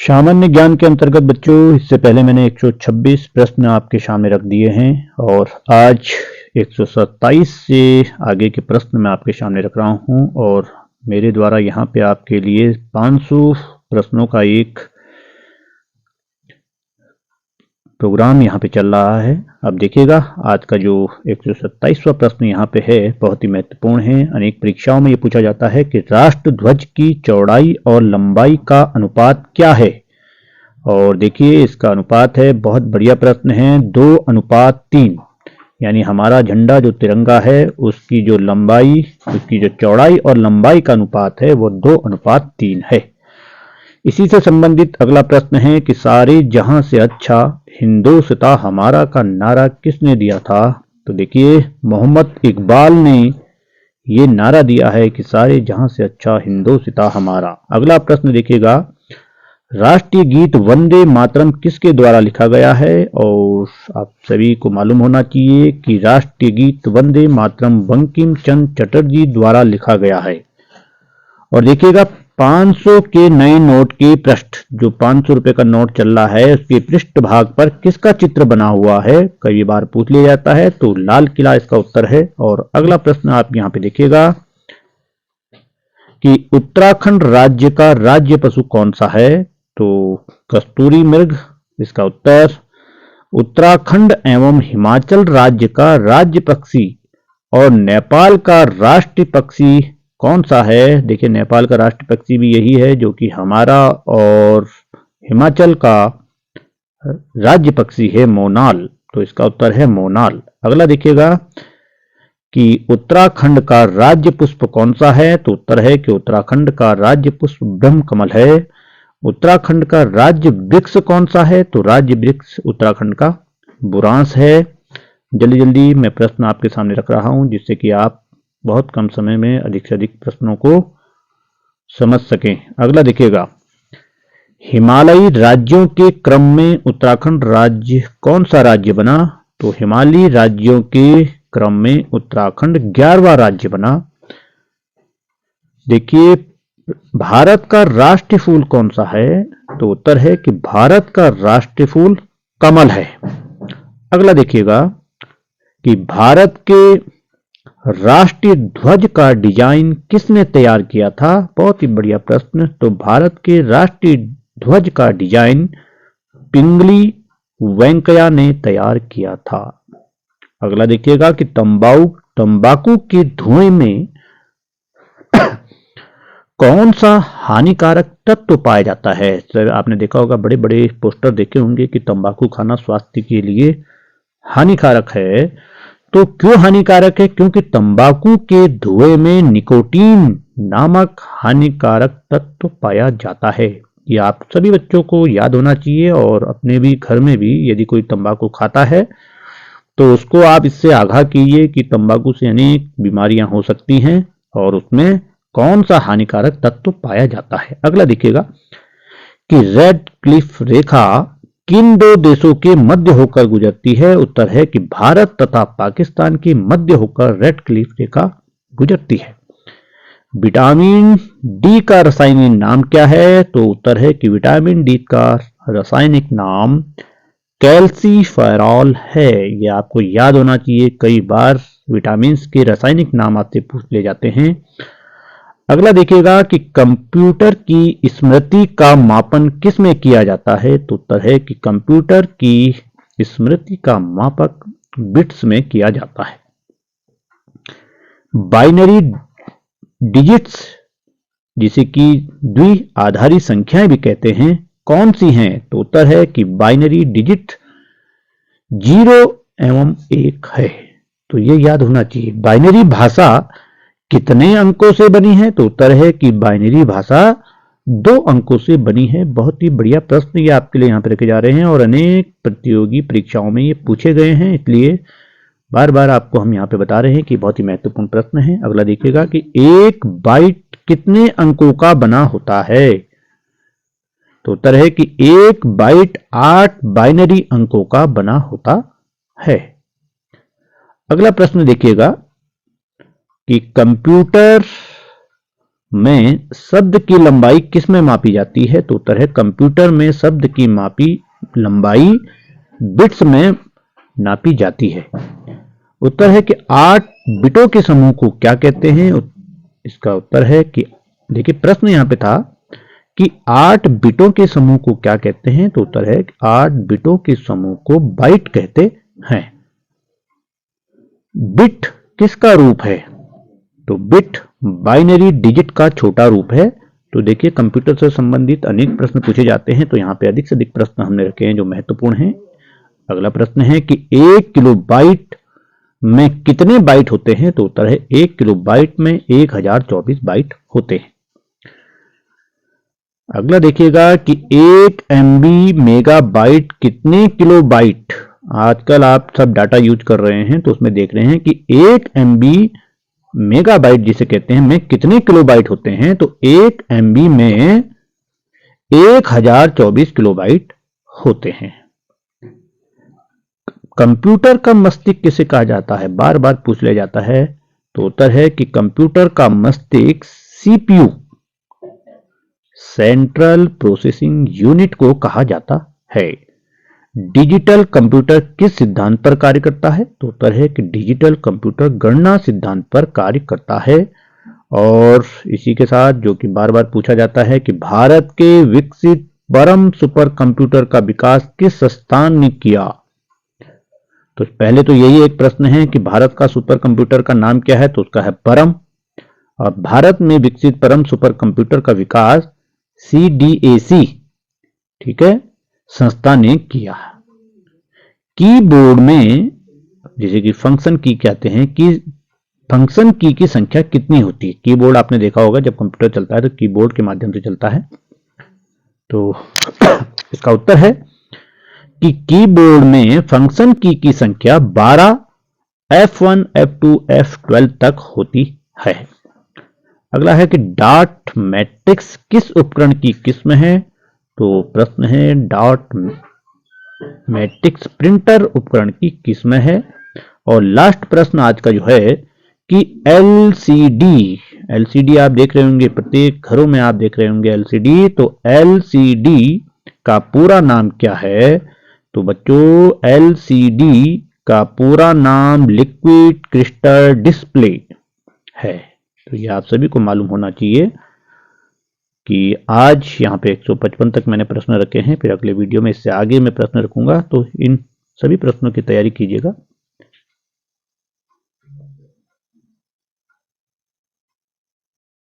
सामान्य ज्ञान के अंतर्गत बच्चों, इससे पहले मैंने 126 प्रश्न आपके सामने रख दिए हैं और आज 127 से आगे के प्रश्न मैं आपके सामने रख रहा हूं और मेरे द्वारा यहां पे आपके लिए 500 प्रश्नों का एक प्रोग्राम यहाँ पे चल रहा है। अब देखिएगा, आज का जो 127वां प्रश्न यहाँ पे है बहुत ही महत्वपूर्ण है। अनेक परीक्षाओं में ये पूछा जाता है कि राष्ट्र ध्वज की चौड़ाई और लंबाई का अनुपात क्या है। और देखिए, इसका अनुपात है, बहुत बढ़िया प्रश्न है, 2:3। यानी हमारा झंडा जो तिरंगा है उसकी जो लंबाई, उसकी जो चौड़ाई और लंबाई का अनुपात है वो 2:3 है। इसी से संबंधित अगला प्रश्न है कि सारे जहां से अच्छा हिंदोसिता हमारा का नारा किसने दिया था। तो देखिए, मोहम्मद इकबाल ने ये नारा दिया है कि सारे जहां से अच्छा हिंदोसिता हमारा। अगला प्रश्न देखिएगा, राष्ट्रीय गीत वंदे मातरम किसके द्वारा लिखा गया है। और आप सभी को मालूम होना चाहिए कि राष्ट्रीय गीत वंदे मातरम बंकिम चंद्र चटर्जी द्वारा लिखा गया है। और देखिएगा, 500 के नए नोट के पृष्ठ, जो 500 रुपए का नोट चल रहा है उसके पृष्ठ भाग पर किसका चित्र बना हुआ है, कई बार पूछ लिया जाता है। तो लाल किला इसका उत्तर है। और अगला प्रश्न आप यहां पे देखिएगा कि उत्तराखंड राज्य का राज्य पशु कौन सा है। तो कस्तूरी मृग इसका उत्तर। उत्तराखंड एवं हिमाचल राज्य का राज्य पक्षी और नेपाल का राष्ट्रीय पक्षी कौन सा है। देखिए, नेपाल का राष्ट्रीय पक्षी भी यही है जो कि हमारा, और हिमाचल का राज्य पक्षी है मोनाल। तो इसका उत्तर है मोनाल। अगला देखिएगा कि उत्तराखंड का राज्य पुष्प कौन सा है। तो उत्तर है कि उत्तराखंड का राज्य पुष्प ब्रह्म कमल है। उत्तराखंड का राज्य वृक्ष कौन सा है। तो राज्य वृक्ष उत्तराखंड का बुरांस है। जल्दी जल्दी मैं प्रश्न आपके सामने रख रहा हूं जिससे कि आप बहुत कम समय में अधिक से अधिक प्रश्नों को समझ सकें। अगला देखिएगा, हिमालयी राज्यों के क्रम में उत्तराखंड राज्य कौन सा राज्य बना। तो हिमालयी राज्यों के क्रम में उत्तराखंड 11वां राज्य बना। देखिए, भारत का राष्ट्रीय फूल कौन सा है। तो उत्तर है कि भारत का राष्ट्रीय फूल कमल है। अगला देखिएगा कि भारत के राष्ट्रीय ध्वज का डिजाइन किसने तैयार किया था। बहुत ही बढ़िया प्रश्न। तो भारत के राष्ट्रीय ध्वज का डिजाइन पिंगली वेंकैया ने तैयार किया था। अगला देखिएगा कि तंबाकू के धुएं में कौन सा हानिकारक तत्व पाया जाता है। सर, आपने देखा होगा, बड़े बड़े पोस्टर देखे होंगे कि तंबाकू खाना स्वास्थ्य के लिए हानिकारक है। तो क्यों हानिकारक है? क्योंकि तंबाकू के धुएं में निकोटीन नामक हानिकारक तत्व पाया जाता है। ये आप सभी बच्चों को याद होना चाहिए और अपने भी घर में भी यदि कोई तंबाकू खाता है तो उसको आप इससे आगाह कीजिए कि तंबाकू से अनेक बीमारियां हो सकती हैं और उसमें कौन सा हानिकारक तत्व पाया जाता है। अगला देखिएगा कि रेड क्लिफ रेखा किन दो देशों के मध्य होकर गुजरती है। उत्तर है कि भारत तथा पाकिस्तान के मध्य होकर रेड क्लिफ रेखा गुजरती है। विटामिन डी का रासायनिक नाम क्या है। तो उत्तर है कि विटामिन डी का रासायनिक नाम कैल्सीफेरॉल है। यह आपको याद होना चाहिए, कई बार विटामिन के रासायनिक नाम आपसे पूछ ले जाते हैं। अगला देखिएगा कि कंप्यूटर की स्मृति का मापन किस में किया जाता है। तो उत्तर है कि कंप्यूटर की स्मृति का मापक बिट्स में किया जाता है। बाइनरी डिजिट्स, जिसे कि द्विआधारी संख्याएं भी कहते हैं, कौन सी हैं। तो उत्तर है कि बाइनरी डिजिट 0 एवं 1 है। तो ये याद होना चाहिए। बाइनरी भाषा कितने अंकों से बनी है। तो उत्तर है कि बाइनरी भाषा 2 अंकों से बनी है। बहुत ही बढ़िया प्रश्न ये आपके लिए यहाँ पे रखे जा रहे हैं और अनेक प्रतियोगी परीक्षाओं में ये पूछे गए हैं, इसलिए बार बार आपको हम यहाँ पे बता रहे हैं कि बहुत ही महत्वपूर्ण प्रश्न है। अगला देखिएगा कि 1 बाइट कितने अंकों का बना होता है। तो उत्तर है कि 1 बाइट 8 बाइनरी अंकों का बना होता है। अगला प्रश्न देखिएगा कि कंप्यूटर में शब्द की लंबाई किस में मापी जाती है? तो उत्तर है कंप्यूटर में शब्द की मापी लंबाई बिट्स में नापी जाती है। उत्तर है कि 8 बिटों के समूह को क्या कहते हैं? इसका उत्तर है कि देखिए प्रश्न यहां पे था कि 8 बिटों के समूह को क्या कहते हैं? तो उत्तर है कि 8 बिटों के समूह को बाइट कहते हैं। बिट किसका रूप है? तो बिट बाइनरी डिजिट का छोटा रूप है। तो देखिए कंप्यूटर से संबंधित अनेक प्रश्न पूछे जाते हैं, तो यहाँ पे अधिक से अधिक प्रश्न हमने रखे हैं जो महत्वपूर्ण हैं। अगला प्रश्न है कि 1 किलोबाइट में कितने बाइट होते हैं? तो उत्तर है 1 किलोबाइट में 1024 बाइट होते हैं। अगला देखिएगा कि 1 MB मेगाबाइट कितने किलोबाइट? आजकल आप सब डाटा यूज कर रहे हैं तो उसमें देख रहे हैं कि 1 MB मेगाबाइट जिसे कहते हैं में कितने किलोबाइट होते हैं? तो 1 MB में 1024 किलोबाइट होते हैं। कंप्यूटर का मस्तिष्क किसे कहा जाता है? बार बार पूछ लिया जाता है। तो उत्तर है कि कंप्यूटर का मस्तिष्क CPU सेंट्रल प्रोसेसिंग यूनिट को कहा जाता है। डिजिटल कंप्यूटर किस सिद्धांत पर कार्य करता है? तो उत्तर है कि डिजिटल कंप्यूटर गणना सिद्धांत पर कार्य करता है। और इसी के साथ जो कि बार बार पूछा जाता है कि भारत के विकसित परम सुपर कंप्यूटर का विकास किस संस्थान ने किया? तो पहले तो यही एक प्रश्न है कि भारत का सुपर कंप्यूटर का नाम क्या है? तो उसका है परम। और भारत में विकसित परम सुपर कंप्यूटर का विकास CDAC, ठीक है, संस्था ने किया। कीबोर्ड में जैसे कि फंक्शन की कहते हैं कि फंक्शन की संख्या कितनी होती है? कीबोर्ड आपने देखा होगा जब कंप्यूटर चलता है तो कीबोर्ड के माध्यम से चलता है। तो इसका उत्तर है कि कीबोर्ड में फंक्शन की संख्या 12 F1 F2 F12 तक होती है। अगला है कि डॉट मैट्रिक्स किस उपकरण की किस्म है? तो प्रश्न है डॉट मैट्रिक्स प्रिंटर उपकरण की किस्म है। और लास्ट प्रश्न आज का जो है कि LCD आप देख रहे होंगे, प्रत्येक घरों में आप देख रहे होंगे LCD। तो LCD का पूरा नाम क्या है? तो बच्चों LCD का पूरा नाम लिक्विड क्रिस्टल डिस्प्ले है। तो ये आप सभी को मालूम होना चाहिए कि आज यहाँ पे 155 तक मैंने प्रश्न रखे हैं। फिर अगले वीडियो में इससे आगे मैं प्रश्न रखूंगा, तो इन सभी प्रश्नों की तैयारी कीजिएगा।